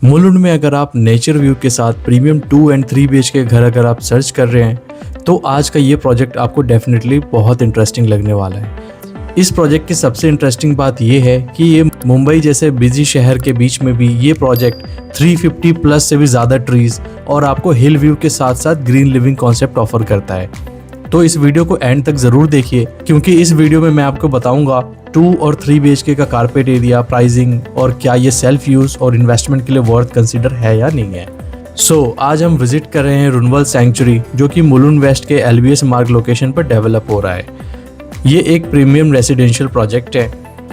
मुलुंड में अगर आप नेचर व्यू के साथ प्रीमियम 2 एंड 3 BHK के घर अगर आप सर्च कर रहे हैं तो आज का ये प्रोजेक्ट आपको डेफिनेटली बहुत इंटरेस्टिंग लगने वाला है। इस प्रोजेक्ट की सबसे इंटरेस्टिंग बात ये है कि ये मुंबई जैसे बिजी शहर के बीच में भी ये प्रोजेक्ट 350 प्लस से भी ज़्यादा ट्रीज और आपको हिल व्यू के साथ साथ ग्रीन लिविंग कॉन्सेप्ट ऑफर करता है। तो इस वीडियो को एंड तक ज़रूर देखिए क्योंकि इस वीडियो में मैं आपको बताऊंगा 2 और 3 BHK का कारपेट एरिया, प्राइसिंग और क्या ये सेल्फ यूज़ और इन्वेस्टमेंट के लिए वर्थ कंसिडर है या नहीं है। आज हम विजिट कर रहे हैं रुनवल सैंक्चुरी जो कि मुलुंड वेस्ट के LBS मार्ग लोकेशन पर डेवलप हो रहा है। ये एक प्रीमियम रेसिडेंशियल प्रोजेक्ट है।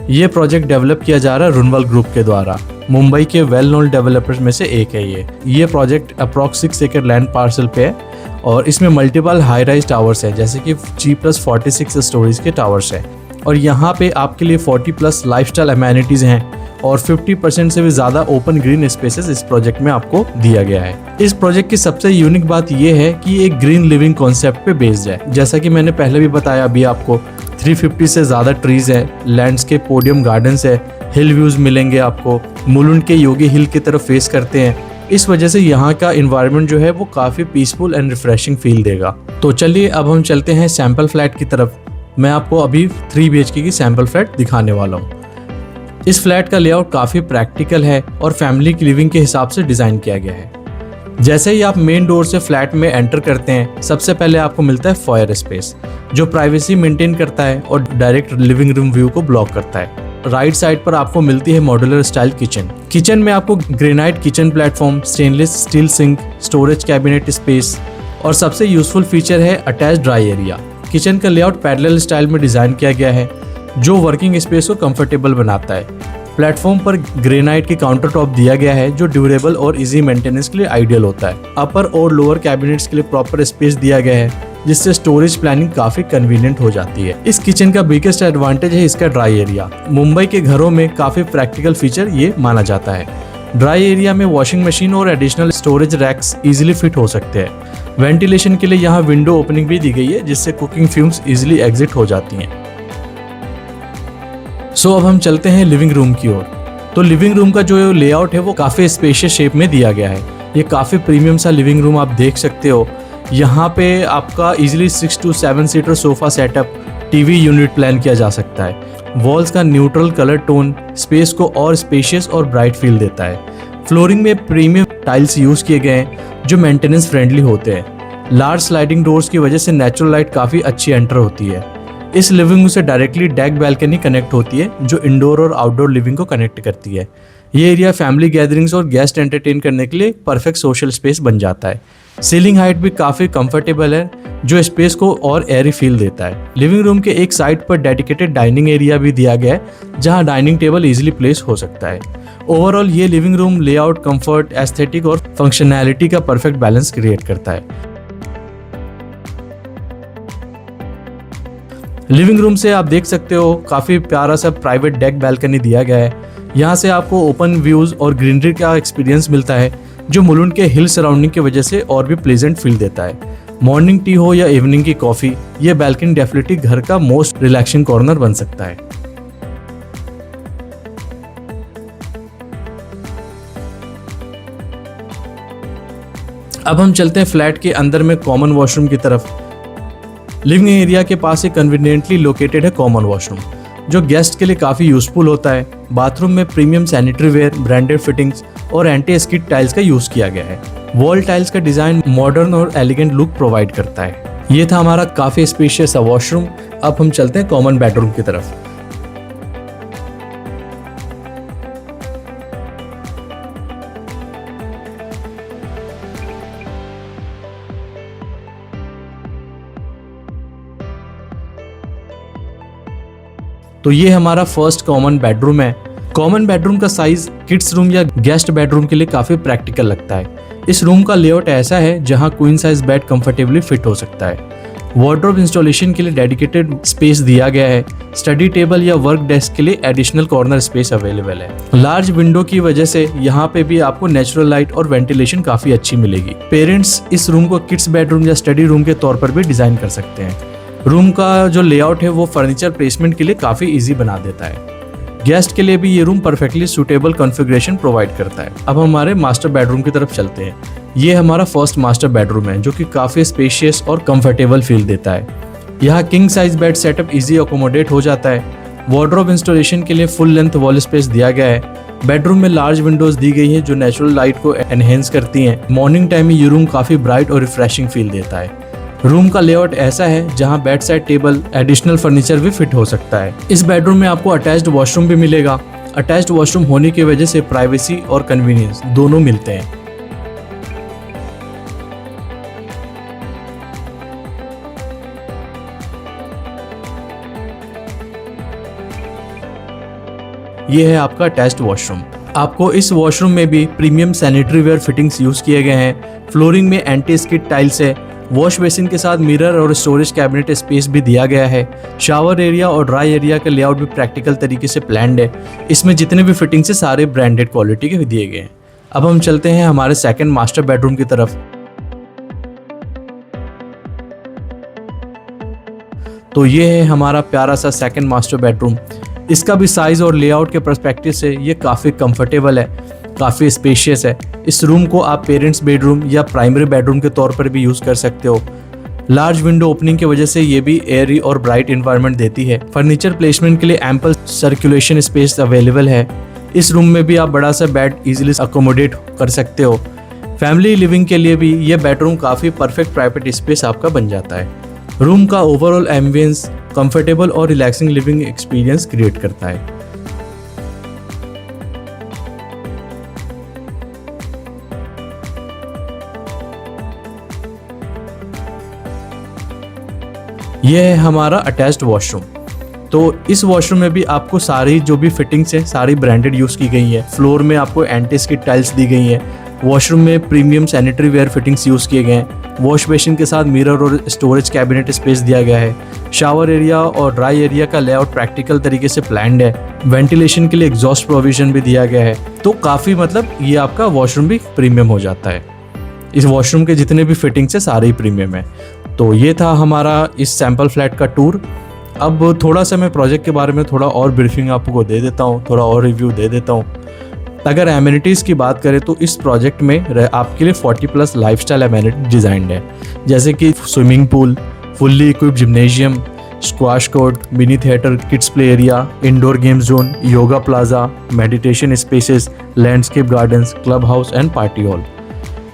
ये प्रोजेक्ट डेवलप किया जा रहा है रुनवल ग्रुप के द्वारा। मुंबई के वेल नोन डेवलपर्स में से एक है ये प्रोजेक्ट अप्रॉक्स 6 एकड़ लैंड पार्सल पे है और इसमें मल्टीपल हाई राइज टावर्स है जैसे कि G+46 स्टोरीज के टावर्स है और यहाँ पे आपके लिए 40 प्लस लाइफस्टाइल अमेनिटीज हैं और 50% से भी ज़्यादा ओपन ग्रीन स्पेसेस इस प्रोजेक्ट में आपको दिया गया है। इस प्रोजेक्ट की सबसे यूनिक बात यह है कि ये एक ग्रीन लिविंग कॉन्सेप्ट पे बेस्ड है। जैसा कि मैंने पहले भी बताया अभी आपको 350 से ज़्यादा ट्रीज है, लैंडस्केप पोडियम गार्डन्स है, हिल व्यूज मिलेंगे आपको। मुलुंड के योगी हिल की तरफ फेस करते हैं, इस वजह से यहाँ का इन्वायरमेंट जो है वो काफ़ी पीसफुल एंड रिफ्रेशिंग फील देगा। तो चलिए अब हम चलते हैं सैंपल फ्लैट की तरफ। मैं आपको अभी 3 BHK की सैंपल फ्लैट दिखाने वाला हूँ। इस फ्लैट का लेआउट काफ़ी प्रैक्टिकल है और फैमिली की लिविंग के हिसाब से डिज़ाइन किया गया है। जैसे ही आप मेन डोर से फ्लैट में एंटर करते हैं सबसे पहले आपको मिलता है फॉयर स्पेस जो प्राइवेसी मेंटेन करता है और डायरेक्ट लिविंग रूम व्यू को ब्लॉक करता है। राइट साइड पर आपको मिलती है मॉड्यूलर स्टाइल किचन में आपको granite kitchen platform, stainless steel sink, storage cabinet space और सबसे यूजफुल फीचर है अटैच ड्राई एरिया। किचन का लेआउट पैरेलल स्टाइल में डिजाइन किया गया है जो वर्किंग स्पेस को कंफर्टेबल बनाता है। प्लेटफॉर्म पर ग्रेनाइट की काउंटर टॉप दिया गया है जो ड्यूरेबल और इजी मेंटेनेंस के लिए आइडियल होता है। अपर और लोअर कैबिनेट्स के लिए प्रॉपर स्पेस दिया गया है जिससे स्टोरेज प्लानिंग काफी कन्वीनियंट हो जाती है। इस किचन का बिगेस्ट एडवांटेज है इसका ड्राई एरिया। मुंबई के घरों में काफी प्रैक्टिकल फीचर ये माना जाता है। ड्राई एरिया में वॉशिंग मशीन और additional storage racks easily fit हो सकते हैं। वेंटिलेशन के लिए यहाँ विंडो ओपनिंग भी दी गई है जिससे कुकिंग फ्यूम्स इजीली एग्जिट हो जाती हैं। अब हम चलते हैं लिविंग रूम की ओर। तो लिविंग रूम का जो लेआउट है वो काफी स्पेशियस शेप में दिया गया है। ये काफी प्रीमियम सा लिविंग रूम आप देख सकते हो। यहाँ पे आपका easily 6 to 7 seater sofa setup, TV unit plan किया जा सकता है। वॉल्स का न्यूट्रल कलर टोन स्पेस को और स्पेशियस और ब्राइट फील देता है। फ्लोरिंग में प्रीमियम टाइल्स यूज किए गए हैं जो मेंटेनेंस फ्रेंडली होते हैं। लार्ज स्लाइडिंग डोर्स की वजह से नेचुरल लाइट काफी अच्छी एंटर होती है। इस लिविंग रूम से डायरेक्टली डेक बैल्कनी कनेक्ट होती है जो इंडोर और आउटडोर लिविंग को कनेक्ट करती है। ये एरिया फैमिली गैदरिंग्स और गेस्ट एंटरटेन करने के लिए परफेक्ट सोशल स्पेस बन जाता है। सीलिंग हाइट भी काफी कंफर्टेबल है जो स्पेस को और एयरी फील देता है। लिविंग रूम के एक साइड पर डेडिकेटेड डाइनिंग एरिया भी दिया गया है जहां डाइनिंग टेबल इजीली प्लेस हो सकता है। ओवरऑल ये living room layout, comfort, aesthetic और फंक्शनैलिटी का परफेक्ट बैलेंस क्रिएट करता है। लिविंग रूम से आप देख सकते हो काफी प्यारा सा प्राइवेट डेक बैल्कनी दिया गया है। यहाँ से आपको ओपन व्यूज और ग्रीनरी का एक्सपीरियंस मिलता है जो मुलुंड के हिल सराउंडिंग की वजह से और भी प्लेजेंट फील देता है। मॉर्निंग टी हो या इवनिंग की कॉफी, ये बैल्कनी डेफिनेटली घर का मोस्ट रिलैक्सिंग कॉर्नर बन सकता है। अब हम चलते हैं फ्लैट के अंदर में कॉमन वॉशरूम की तरफ। लिविंग एरिया के पास ही कन्वीनियंटली लोकेटेड है कॉमन वॉशरूम जो गेस्ट के लिए काफ़ी यूजफुल होता है। बाथरूम में premium sanitary ware, branded fittings और एंटी स्किड टाइल्स का यूज़ किया गया है। वॉल टाइल्स का डिज़ाइन मॉडर्न और एलिगेंट लुक प्रोवाइड करता है। ये था हमारा काफ़ी स्पेशियस सा वॉशरूम। अब हम चलते हैं कॉमन बेडरूम की तरफ। तो ये हमारा फर्स्ट कॉमन बेडरूम है। कॉमन बेडरूम का साइज किड्स रूम या गेस्ट बेडरूम के लिए काफी प्रैक्टिकल लगता है। इस रूम का लेआउट ऐसा है जहां queen size bed comfortably fit हो सकता है। वार्डरोब इंस्टॉलेशन के लिए डेडिकेटेड स्पेस दिया गया है। स्टडी टेबल या वर्क डेस्क के लिए एडिशनल कॉर्नर स्पेस अवेलेबल है। लार्ज विंडो की वजह से यहाँ पे भी आपको नेचुरल लाइट और वेंटिलेशन काफी अच्छी मिलेगी। पेरेंट्स इस रूम को किड्स बेडरूम या स्टडी रूम के तौर पर भी डिजाइन कर सकते हैं। रूम का जो लेआउट है वो फर्नीचर प्लेसमेंट के लिए काफी इजी बना देता है। गेस्ट के लिए भी ये room perfectly suitable configuration provide करता है। अब हमारे मास्टर बेडरूम की तरफ चलते हैं। ये हमारा फर्स्ट मास्टर बेडरूम है जो कि काफ़ी स्पेशियस और कंफर्टेबल फील देता है। यहाँ king size bed setup easy accommodate हो जाता है। वार्डरोब इंस्टॉलेशन के लिए फुल लेंथ वॉल स्पेस दिया गया है। बेडरूम में लार्ज विंडोज दी गई हैं जो नेचुरल लाइट को एनहेंस करती हैं। मॉर्निंग टाइम में ये रूम काफ़ी ब्राइट और रिफ्रेशिंग फील देता है। रूम का लेआउट ऐसा है जहां bed side table additional furniture भी फिट हो सकता है। इस बेडरूम में आपको अटैच्ड वॉशरूम भी मिलेगा। अटैच्ड वॉशरूम होने की वजह से प्राइवेसी और कन्वीनियंस दोनों मिलते हैं। ये है आपका अटैच्ड वॉशरूम। आपको इस वॉशरूम में भी premium sanitary ware fittings use किए गए हैं। फ्लोरिंग में एंटी स्किड टाइल्स है। वॉश बेसिन के साथ मिरर और स्टोरेज कैबिनेट स्पेस भी दिया गया है। शावर एरिया और ड्राई एरिया का लेआउट भी प्रैक्टिकल तरीके से प्लान्ड है। इसमें जितने भी फिटिंग्स है सारे ब्रांडेड क्वालिटी के दिए गए हैं। अब हम चलते हैं हमारे सेकंड मास्टर बेडरूम की तरफ। तो ये है हमारा प्यारा सा सेकंड मास्टर बेडरूम। इसका भी साइज और लेआउट के पर्सपेक्टिव से ये काफ़ी कंफर्टेबल है, काफ़ी स्पेशियस है। इस रूम को आप पेरेंट्स बेडरूम या प्राइमरी बेडरूम के तौर पर भी यूज़ कर सकते हो। लार्ज विंडो ओपनिंग की वजह से ये भी एयरी और ब्राइट इन्वायरमेंट देती है। फर्नीचर प्लेसमेंट के लिए एम्पल सर्कुलेशन स्पेस अवेलेबल है। इस रूम में भी आप बड़ा सा बेड इजीली अकोमोडेट कर सकते हो। फैमिली लिविंग के लिए भी ये बेडरूम काफ़ी परफेक्ट प्राइवेट स्पेस आपका बन जाता है। रूम का ओवरऑल एम्बियंस कंफर्टेबल और रिलैक्सिंग लिविंग एक्सपीरियंस क्रिएट करता है। यह है हमारा अटैच्ड वॉशरूम। तो इस वॉशरूम में भी आपको सारी जो भी फिटिंग्स हैं सारी ब्रांडेड यूज की गई है। फ्लोर में आपको एंटी स्किड टाइल्स दी गई हैं। वॉशरूम में premium sanitary ware fittings use किए गए हैं। वॉश बेसिन के साथ मिरर और स्टोरेज कैबिनेट स्पेस दिया गया है। शावर एरिया और ड्राई एरिया का लेआउट प्रैक्टिकल तरीके से प्लान्ड है। वेंटिलेशन के लिए एग्जॉस्ट प्रोविजन भी दिया गया है। तो काफ़ी मतलब ये आपका वॉशरूम भी प्रीमियम हो जाता है। इस वॉशरूम के जितने भी फिटिंग्स है सारे ही प्रीमियम है। तो ये था हमारा इस सैम्पल फ्लैट का टूर। अब थोड़ा सा मैं प्रोजेक्ट के बारे में थोड़ा और ब्रीफिंग आपको दे देता हूँ, थोड़ा और रिव्यू दे देता हूँ। अगर एमिनिटीज़ की बात करें तो इस प्रोजेक्ट में आपके लिए 40+ लाइफस्टाइल एमिनिटी डिज़ाइंड है, जैसे कि swimming pool, fully equipped gymnasium, squash court, mini theatre, kids play area, indoor game zone, yoga plaza, meditation spaces, landscape gardens, club house and party hall.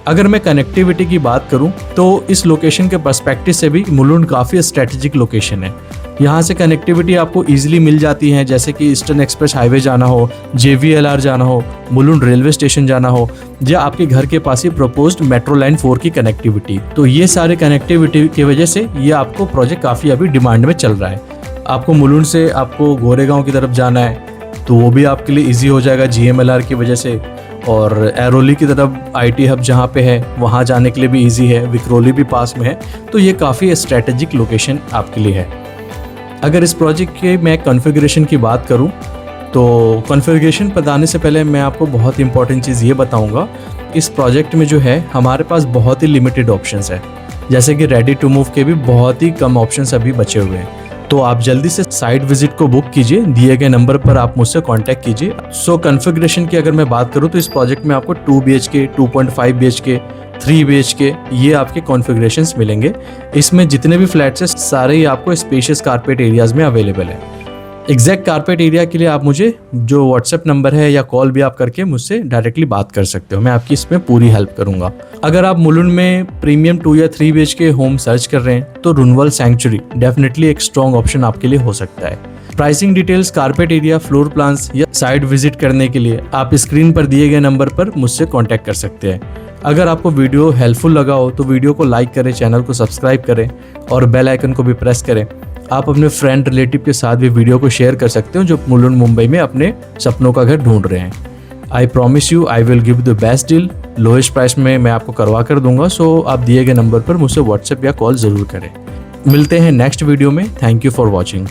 अगर मैं कनेक्टिविटी की बात करूं तो इस लोकेशन के पर्सपेक्टिव से भी मुलुंड काफ़ी स्ट्रेटेजिक लोकेशन है। यहाँ से कनेक्टिविटी आपको इजीली मिल जाती है, जैसे कि ईस्टर्न एक्सप्रेस हाईवे जाना हो, JVLR जाना हो, मुलुंड रेलवे स्टेशन जाना हो, या आपके घर के पास ही प्रपोज्ड मेट्रो लाइन 4 की कनेक्टिविटी। तो ये सारे कनेक्टिविटी की वजह से ये आपको प्रोजेक्ट काफ़ी अभी डिमांड में चल रहा है। आपको मुलुंड से आपको गोरेगांव की तरफ जाना है तो वो भी आपके लिए ईजी हो जाएगा GMLR की वजह से। और एरोली की तरफ IT हब जहाँ पे है वहाँ जाने के लिए भी इजी है। विक्रोली भी पास में है। तो ये काफ़ी स्ट्रेटेजिक लोकेशन आपके लिए है। अगर इस प्रोजेक्ट के मैं कॉन्फ़िगरेशन की बात करूं तो कॉन्फ़िगरेशन बताने से पहले मैं आपको बहुत इंपॉर्टेंट चीज़ ये बताऊंगा। इस प्रोजेक्ट में जो है हमारे पास बहुत ही लिमिटेड ऑप्शंस है, जैसे कि रेडी टू मूव के भी बहुत ही कम ऑप्शंस अभी बचे हुए हैं। तो आप जल्दी से साइट विजिट को बुक कीजिए, दिए गए नंबर पर आप मुझसे कांटेक्ट कीजिए। सो कॉन्फ़िगरेशन की अगर मैं बात करूं तो इस प्रोजेक्ट में आपको 2 BHK, 2.5 BHK, 3 BHK ये आपके कॉन्फ़िगरेशंस मिलेंगे। इसमें जितने भी फ्लैट्स हैं सारे ही आपको स्पेशियस कारपेट एरियाज़ में अवेलेबल है। एग्जैक्ट कारपेट एरिया के लिए आप मुझे जो व्हाट्सएप नंबर है या कॉल भी आप करके मुझसे डायरेक्टली बात कर सकते हो। मैं आपकी इसमें पूरी हेल्प करूंगा। अगर आप मुलुंड में प्रीमियम 2 या 3 BHK होम सर्च कर रहे हैं तो रुनवल सैंक्चुरी डेफिनेटली एक स्ट्रॉन्ग ऑप्शन आपके लिए हो सकता है। Pricing details, carpet area, floor plans या साइट विजिट करने के लिए आप स्क्रीन पर दिए गए नंबर पर मुझसे कॉन्टैक्ट कर सकते हैं। अगर आपको वीडियो हेल्पफुल लगा हो तो वीडियो को लाइक करें, चैनल को सब्सक्राइब करें और बेल आइकन को भी प्रेस करें। आप अपने फ्रेंड रिलेटिव के साथ भी वीडियो को शेयर कर सकते हो जो मुलुंड मुंबई में अपने सपनों का घर ढूंढ रहे हैं। I promise you I will give the best deal. Lowest price में मैं आपको करवा कर दूंगा। सो आप दिए गए नंबर पर मुझसे व्हाट्सएप या कॉल ज़रूर करें। मिलते हैं नेक्स्ट वीडियो में। Thank you for watching.